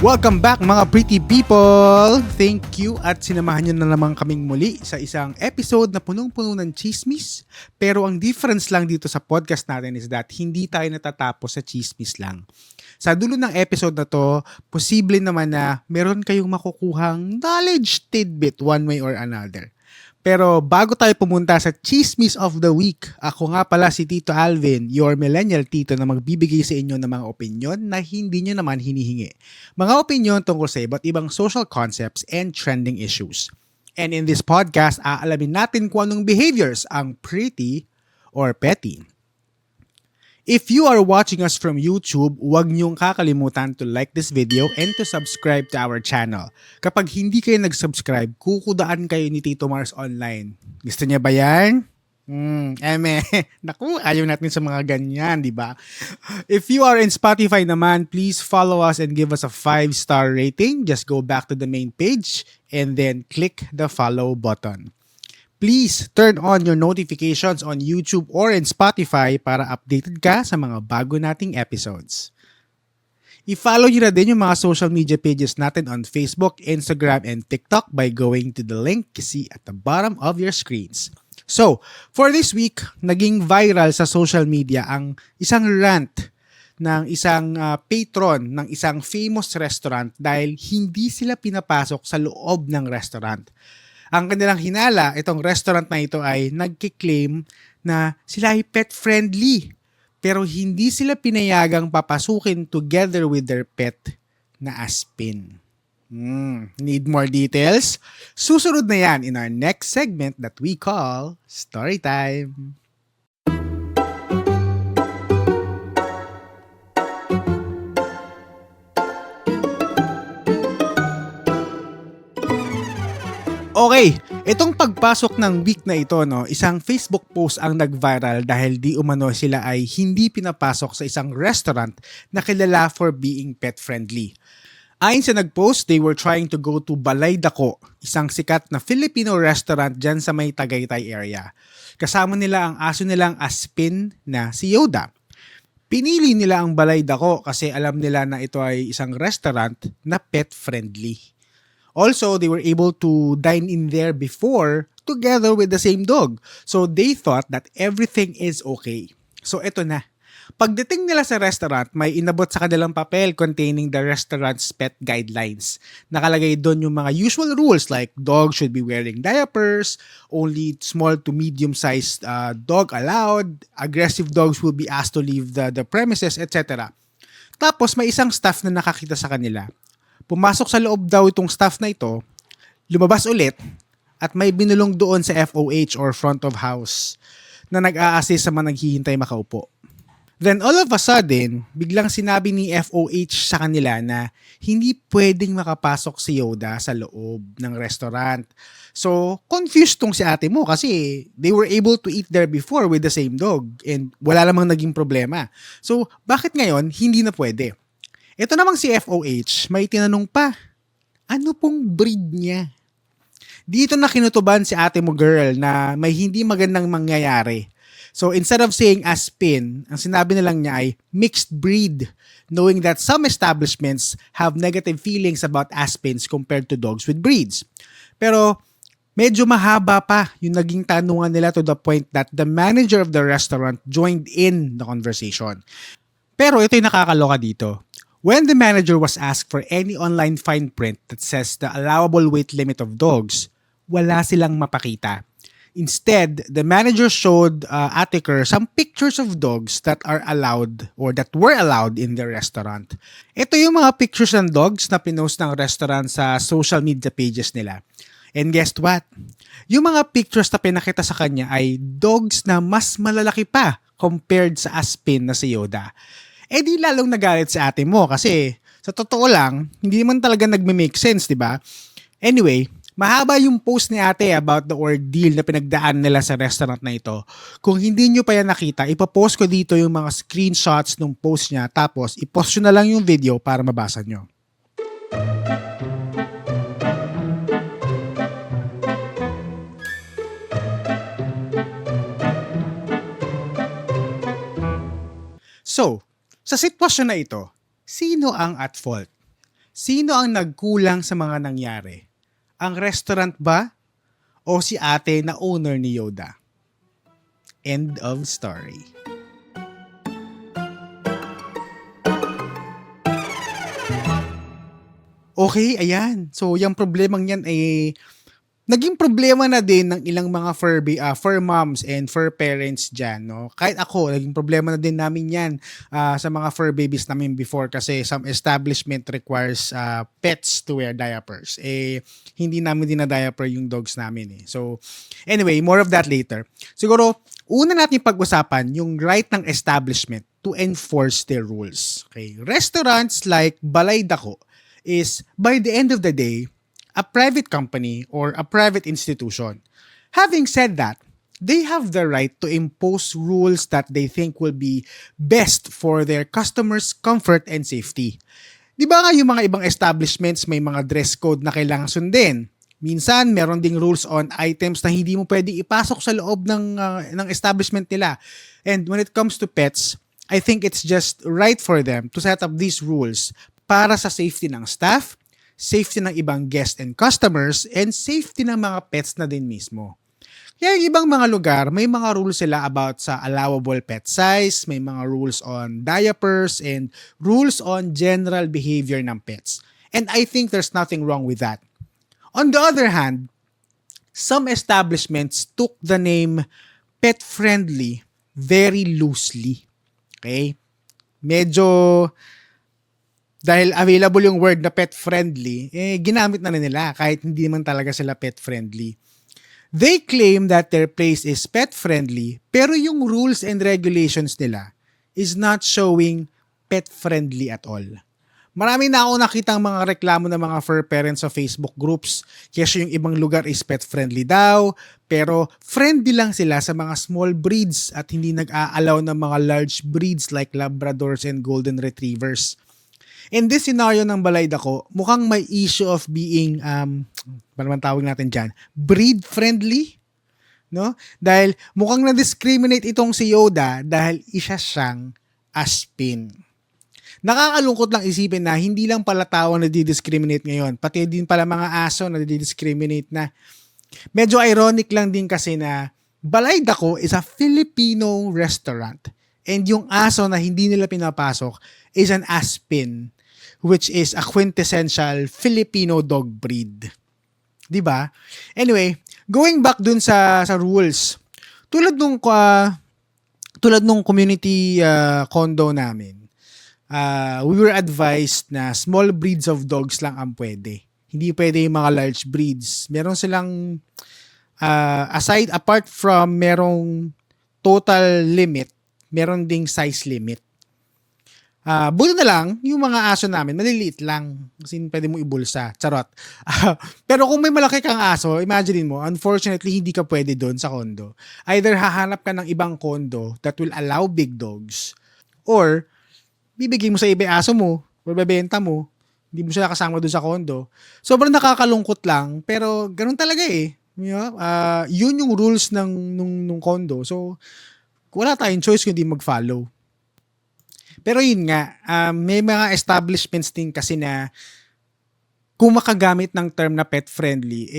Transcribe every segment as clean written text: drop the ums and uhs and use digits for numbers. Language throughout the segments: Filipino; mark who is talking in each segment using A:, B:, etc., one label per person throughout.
A: Welcome back mga pretty people! Thank you at sinamahan nyo na naman kaming muli sa isang episode na punong-puno ng chismis. Pero ang difference lang dito sa podcast natin is that hindi tayo natatapos sa chismis lang. Sa dulo ng episode na to, posible naman na meron kayong makukuhang knowledge tidbit one way or another. Pero bago tayo pumunta sa Chismis of the Week, ako nga pala si Tito Alvin, your millennial tito na magbibigay sa inyo ng mga opinyon na hindi nyo naman hinihingi. Mga opinyon tungkol sa iba't ibang social concepts and trending issues. And in this podcast, aalamin natin kung anong behaviors ang pretty or petty. If you are watching us from YouTube, huwag niyong kakalimutan to like this video and to subscribe to our channel. Kapag hindi kayo nag-subscribe, kukudaan kayo ni Tito Mars online. Gusto niya ba yan? Naku, ayaw natin sa mga ganyan, di ba? If you are in Spotify naman, please follow us and give us a 5-star rating. Just go back to the main page and then click the follow button. Please turn on your notifications on YouTube or in Spotify para updated ka sa mga bago nating episodes. I-follow nyo na din yung mga social media pages natin on Facebook, Instagram, and TikTok by going to the link you see at the bottom of your screens. So, for this week, naging viral sa social media ang isang rant ng isang patron ng isang famous restaurant dahil hindi sila pinapasok sa loob ng restaurant. Ang kanilang hinala, itong restaurant na ito ay nagkiklaim na sila ay pet friendly pero hindi sila pinayagang papasukin together with their pet na aspin. Need more details? Susunod na yan in our next segment that we call Storytime. Okay, itong pagpasok ng week na ito, isang Facebook post ang nag-viral dahil di umano sila ay hindi pinapasok sa isang restaurant na kilala for being pet-friendly. Ayon sa nag-post, they were trying to go to Balay Dako, isang sikat na Filipino restaurant dyan sa may Tagaytay area. Kasama nila ang aso nilang aspin na si Yoda. Pinili nila ang Balay Dako kasi alam nila na ito ay isang restaurant na pet-friendly. Also, they were able to dine in there before together with the same dog. So, they thought that everything is okay. So, eto na. Pagdating nila sa restaurant, may inabot sa kanilang papel containing the restaurant's pet guidelines. Nakalagay doon yung mga usual rules like dogs should be wearing diapers, only small to medium-sized dog allowed, aggressive dogs will be asked to leave the premises, etc. Tapos, may isang staff na nakakita sa kanila. Pumasok sa loob daw itong staff na ito, lumabas ulit, at may binulong doon sa FOH or front of house na nag-a-assist sa mga naghihintay makaupo. Then all of a sudden, biglang sinabi ni FOH sa kanila na hindi pwedeng makapasok si Yoda sa loob ng restaurant. So, confused tong si ate mo kasi they were able to eat there before with the same dog and wala namang naging problema. So, bakit ngayon hindi na pwede? Ito namang si FOH, may tinanong pa, ano pong breed niya? Dito na kinutuban si ate mo girl na may hindi magandang mangyayari. So instead of saying aspin, ang sinabi na lang niya ay mixed breed, knowing that some establishments have negative feelings about aspins compared to dogs with breeds. Pero medyo mahaba pa yung naging tanungan nila to the point that the manager of the restaurant joined in the conversation. Pero ito yung nakakaloka dito. When the manager was asked for any online fine print that says the allowable weight limit of dogs, wala silang mapakita. Instead, the manager showed Atiker some pictures of dogs that are allowed or that were allowed in the restaurant. Ito yung mga pictures ng dogs na pinost ng restaurant sa social media pages nila. And guess what? Yung mga pictures na pinakita sa kanya ay dogs na mas malalaki pa compared sa aspin na si Yoda. Eh di lalong nagalit si ate mo kasi sa totoo lang, hindi naman talaga nagme-make sense, di ba? Anyway, mahaba yung post ni ate about the ordeal na pinagdaan nila sa restaurant na ito. Kung hindi nyo pa yan nakita, ipapost ko dito yung mga screenshots ng post niya tapos ipost nyo na lang yung video para mabasa nyo. So, sa sitwasyon na ito, sino ang at fault? Sino ang nagkulang sa mga nangyari? Ang restaurant ba o si ate na owner ni Yoda? End of story. Okay, ayan. So, yung problemang yan ay naging problema na din ng ilang mga fur moms and fur parents dyan, no? Kahit ako, naging problema na din namin yan sa mga fur babies namin before kasi some establishment requires pets to wear diapers. Hindi namin dinadiaper yung dogs namin. So, anyway, more of that later. Siguro, una natin pag-usapan yung right ng establishment to enforce their rules. Okay? Restaurants like Balay Dako is, by the end of the day, a private company or a private institution. Having said that, they have the right to impose rules that they think will be best for their customers' comfort and safety. Di ba nga yung mga ibang establishments may mga dress code na kailangan sundin? Minsan, meron ding rules on items na hindi mo pwedeng ipasok sa loob ng establishment nila. And when it comes to pets, I think it's just right for them to set up these rules para sa safety ng staff, safety ng ibang guests and customers, and safety ng mga pets na din mismo. Kaya yung ibang mga lugar, may mga rules sila about sa allowable pet size, may mga rules on diapers, and rules on general behavior ng pets. And I think there's nothing wrong with that. On the other hand, some establishments took the name pet-friendly very loosely. Okay? Medyo dahil available yung word na pet-friendly, ginamit na nila kahit hindi naman talaga sila pet-friendly. They claim that their place is pet-friendly, pero yung rules and regulations nila is not showing pet-friendly at all. Marami na ako nakitang mga reklamo ng mga fur parents sa Facebook groups kasi yung ibang lugar is pet-friendly daw, pero friendly lang sila sa mga small breeds at hindi nag-a-allow ng mga large breeds like Labradors and Golden Retrievers. In this scenario ng Balay Dako, mukhang may issue of being, ano man tawag natin dyan, breed-friendly, no? Dahil mukhang na-discriminate itong si Yoda dahil isa siyang aspin. Nakakalungkot lang isipin na hindi lang pala tao na di-discriminate ngayon, pati din pala mga aso na di-discriminate na. Medyo ironic lang din kasi na Balay Dako is a Filipino restaurant and yung aso na hindi nila pinapasok is an aspin, which is a quintessential Filipino dog breed. 'Di ba? Anyway, going back dun sa rules. Tulad nung community condo namin. We were advised na small breeds of dogs lang ang pwede. Hindi pwede yung mga large breeds. Meron silang apart from merong total limit, meron ding size limit. Buti na lang, yung mga aso namin, maliliit lang. Kasi pwede mo ibulsa. Charot. Pero kung may malaki kang aso, imagine mo, unfortunately, hindi ka pwede doon sa condo. Either hahanap ka ng ibang condo that will allow big dogs, or bibigay mo sa iba aso mo, or bebenta mo, hindi mo siya kasama doon sa condo. Sobrang nakakalungkot lang, pero ganun talaga eh. Yun yung rules nung condo. So, wala tayong choice kundi mag-follow. Pero yun nga, may mga establishments din kasi na kung makagamit ng term na pet-friendly,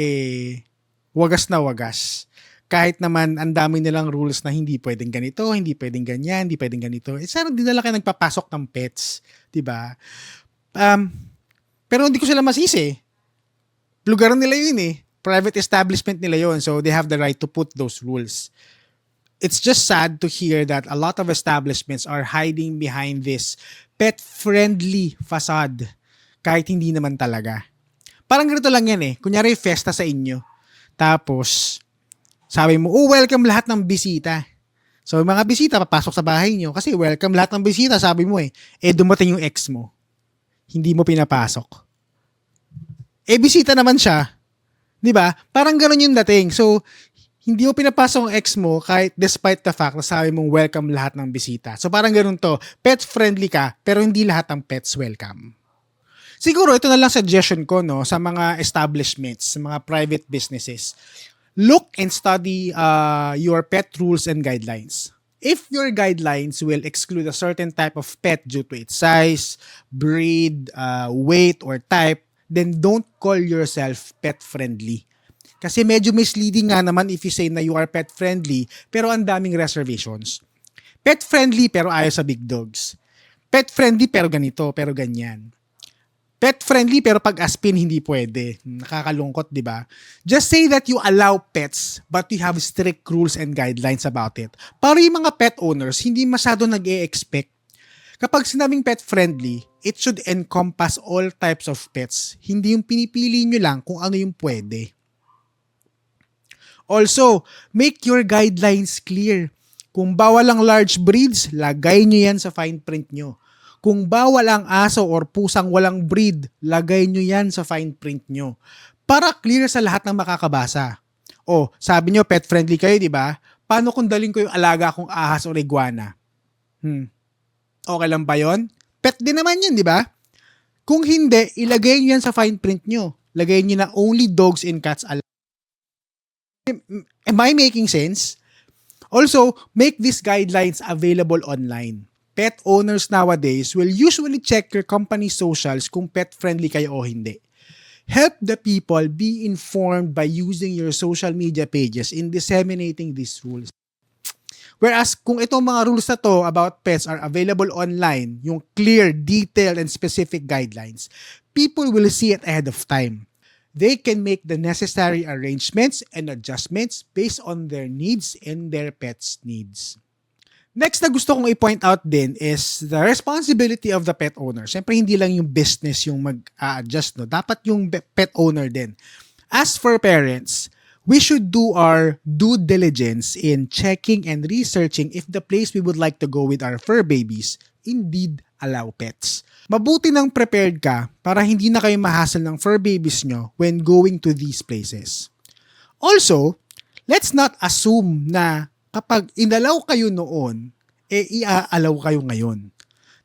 A: wagas na wagas. Kahit naman ang dami nilang rules na hindi pwedeng ganito, hindi pwedeng ganyan, hindi pwedeng ganito. Sana din nila kayo nagpapasok ng pets, diba? Pero hindi ko sila masisi. Lugar nila yun eh. Private establishment nila yun. So they have the right to put those rules. It's just sad to hear that a lot of establishments are hiding behind this pet-friendly facade kahit hindi naman talaga. Parang ganito lang yan eh. Kunyari, festa sa inyo. Tapos, sabi mo, welcome lahat ng bisita. So, mga bisita, papasok sa bahay nyo. Kasi welcome lahat ng bisita, sabi mo eh. Dumating yung ex mo. Hindi mo pinapasok. Bisita naman siya. Diba? Parang ganun yung dating. So, hindi mo pinapasok ang ex mo kahit despite the fact na sabi mong welcome lahat ng bisita. So parang ganun to, pet-friendly ka pero hindi lahat ng pets welcome. Siguro ito na lang suggestion ko no sa mga establishments, sa mga private businesses. Look and study your pet rules and guidelines. If your guidelines will exclude a certain type of pet due to its size, breed, weight, or type, then don't call yourself pet friendly. Kasi medyo misleading nga naman if you say na you are pet friendly pero ang daming reservations. Pet friendly pero ayaw sa big dogs. Pet friendly pero ganito, pero ganyan. Pet friendly pero pag aspin hindi pwede. Nakakalungkot, di ba? Just say that you allow pets but you have strict rules and guidelines about it. Para yung mga pet owners hindi masyado nag-e-expect. Kapag sinabing pet friendly, it should encompass all types of pets. Hindi yung pinipili nyo lang kung ano yung pwede. Also, make your guidelines clear. Kung bawal ang large breeds, lagay nyo yan sa fine print nyo. Kung bawal ang aso or pusang walang breed, lagay nyo yan sa fine print nyo. Para clear sa lahat ng makakabasa. O, sabi nyo pet friendly kayo, di ba? Paano kung daling ko yung alaga kong ahas o iguana? Okay lang ba yun? Pet din naman yun, di ba? Kung hindi, ilagay nyo yan sa fine print nyo. Lagay nyo na only dogs and cats allowed. Am I making sense? Also, make these guidelines available online. Pet owners nowadays will usually check your company's socials kung pet-friendly kayo o hindi. Help the people be informed by using your social media pages in disseminating these rules. Whereas kung itong mga rules na to about pets are available online, yung clear, detailed, and specific guidelines, people will see it ahead of time. They can make the necessary arrangements and adjustments based on their needs and their pet's needs. Next na gusto kong i-point out din is the responsibility of the pet owner. Siyempre, hindi lang yung business yung mag-adjust, no? Dapat yung pet owner din. As for parents, we should do our due diligence in checking and researching if the place we would like to go with our fur babies indeed allow pets. Mabuti nang prepared ka para hindi na kayo mahasal ng fur babies nyo when going to these places. Also, let's not assume na kapag inalaw kayo noon, iaalaw kayo ngayon.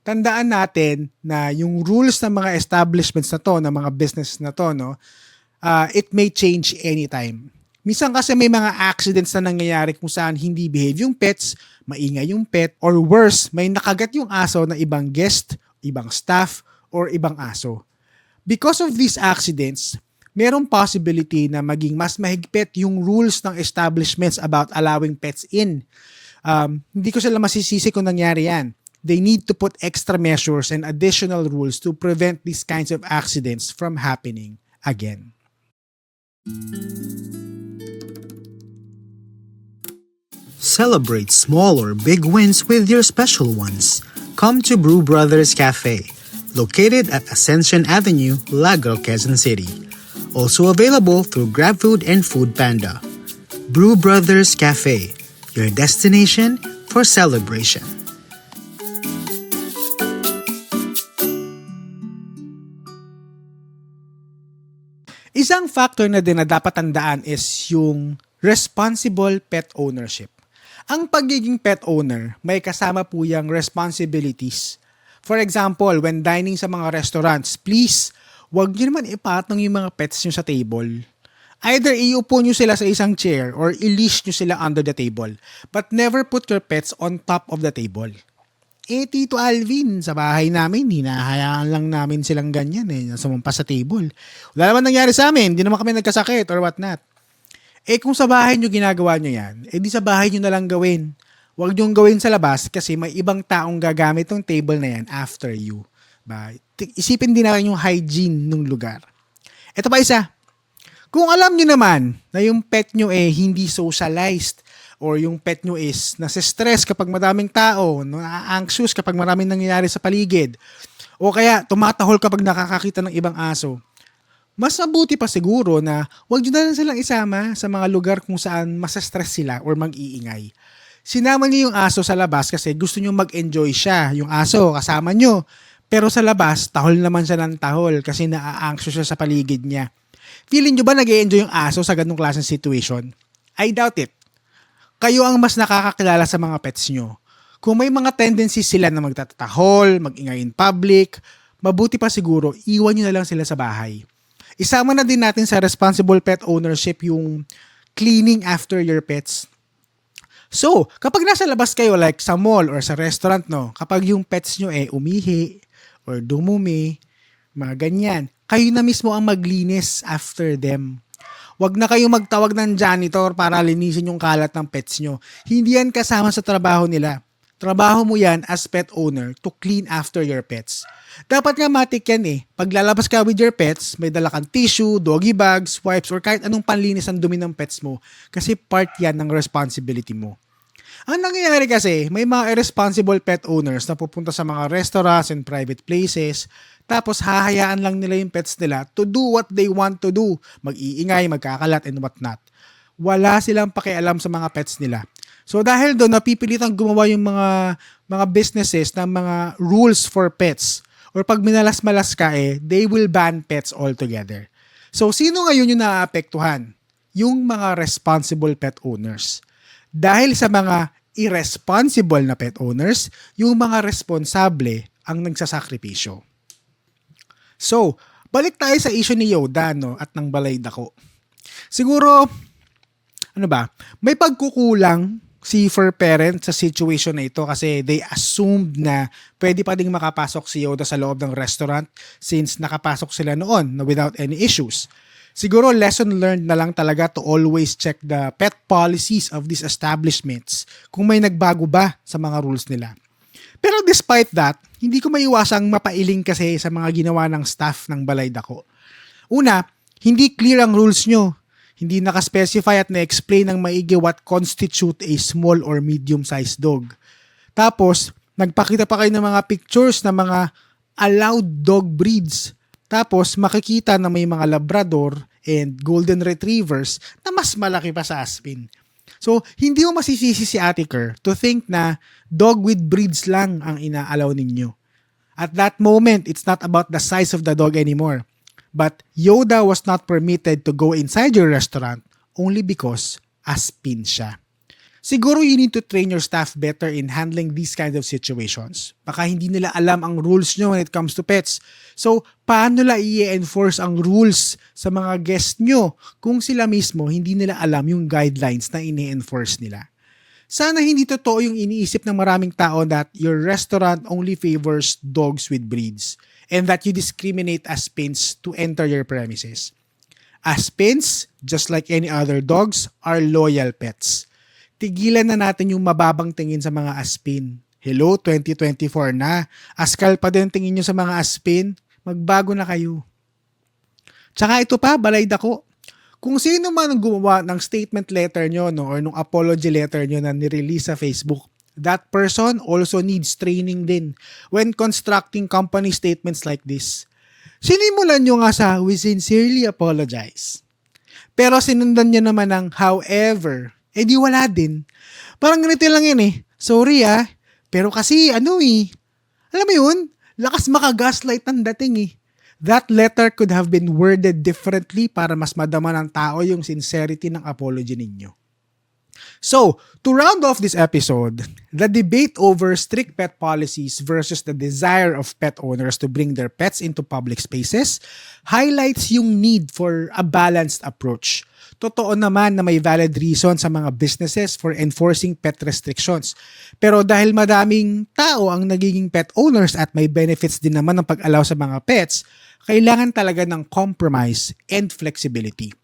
A: Tandaan natin na yung rules ng mga establishments na to, ng mga business na to, no, it may change anytime. Minsan kasi may mga accidents na nangyayari kung saan hindi behave yung pets, maingay yung pet, or worse, may nakagat yung aso na ibang guest, ibang staff, or ibang aso. Because of these accidents, merong possibility na maging mas mahigpit yung rules ng establishments about allowing pets in. Hindi ko sila masisisi kung nangyari yan. They need to put extra measures and additional rules to prevent these kinds of accidents from happening again.
B: Celebrate small or big wins with your special ones. Come to Brew Brothers Cafe, located at Ascension Avenue, Lagro, Quezon City. Also available through GrabFood and Food Panda. Brew Brothers Cafe, your destination for celebration.
A: Isang factor na din na dapat tandaan is yung responsible pet ownership. Ang pagiging pet owner, may kasama po yung responsibilities. For example, when dining sa mga restaurants, please, huwag nyo naman ipatong yung mga pets nyo sa table. Either iupo nyo sila sa isang chair or i-leash nyo sila under the table. But never put your pets on top of the table. Tito Alvin, sa bahay namin, hinahayaan lang namin silang ganyan sumampa sa table. Wala naman nangyari sa amin, hindi naman kami nagkasakit or whatnot. Kung sa bahay nyo ginagawa nyo yan, di sa bahay nyo na lang gawin. Huwag nyo gawin sa labas kasi may ibang taong gagamit ng table na yan after you. Isipin din natin yung hygiene ng lugar. Ito pa isa. Kung alam nyo naman na yung pet nyo hindi socialized or yung pet nyo is nasa-stress kapag madaming tao, na-anxious kapag maraming nangyayari sa paligid, o kaya tumatahol kapag nakakakita ng ibang aso, mas mabuti pa siguro na huwag nyo na lang silang isama sa mga lugar kung saan masa-stress sila or mag-iingay. Sinama niyo yung aso sa labas kasi gusto nyo mag-enjoy siya, yung aso kasama nyo. Pero sa labas, tahol naman siya ng tahol kasi na-anxious siya sa paligid niya. Feeling nyo ba nag-e-enjoy yung aso sa ganung klaseng situation? I doubt it. Kayo ang mas nakakakilala sa mga pets nyo. Kung may mga tendencies sila na magtatahol, mag-ingay in public, mabuti pa siguro, iwan nyo na lang sila sa bahay. Isama na din natin sa responsible pet ownership yung cleaning after your pets. So, kapag nasa labas kayo like sa mall or sa restaurant, no, kapag yung pets nyo umihi or dumumi, mga ganyan, kayo na mismo ang maglinis after them. Huwag na kayo magtawag ng janitor para linisin yung kalat ng pets nyo. Hindi yan kasama sa trabaho nila. Trabaho mo yan as pet owner to clean after your pets. Dapat nga matik yan. Pag lalabas ka with your pets, may dala kang tissue, doggy bags, wipes, or kahit anong panlinis ang dumi ng pets mo kasi part yan ng responsibility mo. Ang nangyayari kasi, may mga irresponsible pet owners na pupunta sa mga restaurants and private places, tapos hahayaan lang nila yung pets nila to do what they want to do. Mag-iingay, magkakalat, and whatnot. Wala silang pakialam sa mga pets nila. So dahil doon, napipilitang gumawa yung mga businesses ng mga rules for pets. Or pag minalas-malas ka they will ban pets altogether. So sino ngayon yung naaapektuhan? Yung mga responsible pet owners. Dahil sa mga irresponsible na pet owners, yung mga responsable ang nagsasakripisyo. So, balik tayo sa issue ni Yoda at ng balay dako. Siguro, may pagkukulang si fur parent sa situation na ito kasi they assumed na pwede pa ding makapasok si Yoda sa loob ng restaurant since nakapasok sila noon without any issues. Siguro lesson learned na lang talaga to always check the pet policies of these establishments kung may nagbago ba sa mga rules nila. Pero despite that, hindi ko maiwasang mapailing kasi sa mga ginawa ng staff ng balay dako. Una, hindi clear ang rules nyo. Hindi nakaspecify at na-explain ng maigi what constitute a small or medium-sized dog. Tapos, nagpakita pa kayo ng mga pictures ng mga allowed dog breeds. Tapos, makikita na may mga Labrador and Golden Retrievers na mas malaki pa sa Aspin. So, hindi mo masisisi si Ate Kerr to think na dog with breeds lang ang inaalaw ninyo. At that moment, it's not about the size of the dog anymore. But Yoda was not permitted to go inside your restaurant only because Aspin siya. Siguro you need to train your staff better in handling these kinds of situations. Baka hindi nila alam ang rules nyo when it comes to pets. So, paano nila i-enforce ang rules sa mga guests nyo kung sila mismo hindi nila alam yung guidelines na ini-enforce nila? Sana hindi totoo yung iniisip ng maraming tao that your restaurant only favors dogs with breeds and that you discriminate Aspins to enter your premises. Aspins, just like any other dogs, are loyal pets. Tigilan na natin yung mababang tingin sa mga Aspin. Hello, 2024 na. Askal pa din tingin nyo sa mga Aspin. Magbago na kayo. Tsaka ito pa, balay dako. Kung sino man ang gumawa ng statement letter nyo or nung apology letter nyo na nirelease sa Facebook, that person also needs training din when constructing company statements like this. Sinimulan nyo nga sa "we sincerely apologize." Pero sinundan nyo naman ng "however." Di wala din. Parang ganito lang yan Sorry pero kasi alam mo yun, lakas maka-gaslight ang dating That letter could have been worded differently para mas madama ng tao yung sincerity ng apology ninyo. So, to round off this episode, the debate over strict pet policies versus the desire of pet owners to bring their pets into public spaces highlights yung need for a balanced approach. Totoo naman na may valid reason sa mga businesses for enforcing pet restrictions. Pero dahil madaming tao ang nagiging pet owners at may benefits din naman ng pag-allow sa mga pets, kailangan talaga ng compromise and flexibility.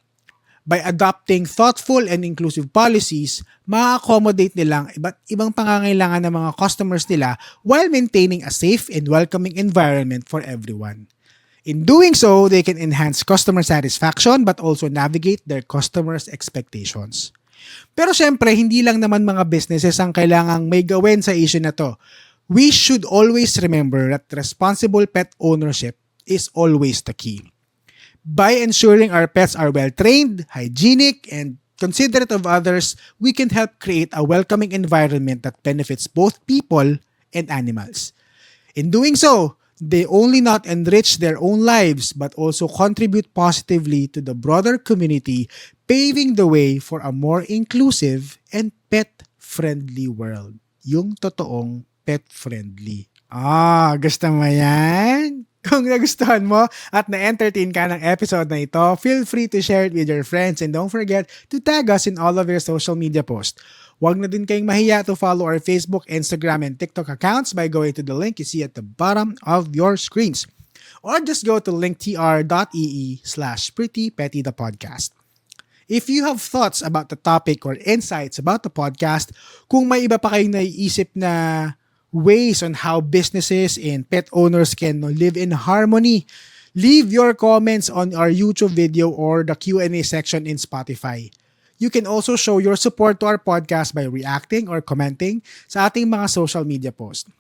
A: By adopting thoughtful and inclusive policies, ma-accommodate nilang iba't ibang pangangailangan ng mga customers nila while maintaining a safe and welcoming environment for everyone. In doing so, they can enhance customer satisfaction but also navigate their customers' expectations. Pero syempre, hindi lang naman mga businesses ang kailangang may gawin sa issue na to. We should always remember that responsible pet ownership is always the key. By ensuring our pets are well-trained, hygienic, and considerate of others, we can help create a welcoming environment that benefits both people and animals. In doing so, they only not enrich their own lives but also contribute positively to the broader community, paving the way for a more inclusive and pet-friendly world. Yung totoong pet-friendly. Gusto mo yan? Kung nagustuhan mo at na-entertain ka ng episode na ito, feel free to share it with your friends and don't forget to tag us in all of your social media posts. Huwag na din kayong mahiya to follow our Facebook, Instagram, and TikTok accounts by going to the link you see at the bottom of your screens. Or just go to linktr.ee/prettypettythepodcast. If you have thoughts about the topic or insights about the podcast, kung may iba pa kayong naiisip na ways on how businesses and pet owners can live in harmony, leave your comments on our YouTube video or the Q&A section in Spotify. You can also show your support to our podcast by reacting or commenting sa ating mga social media posts.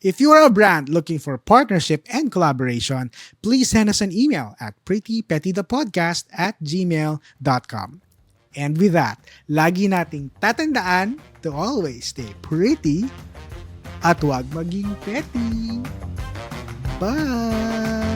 A: If you are a brand looking for partnership and collaboration, please send us an email at prettypettythepodcast@gmail.com. And with that, lagi nating tatandaan to always stay pretty at huwag maging petty. Bye!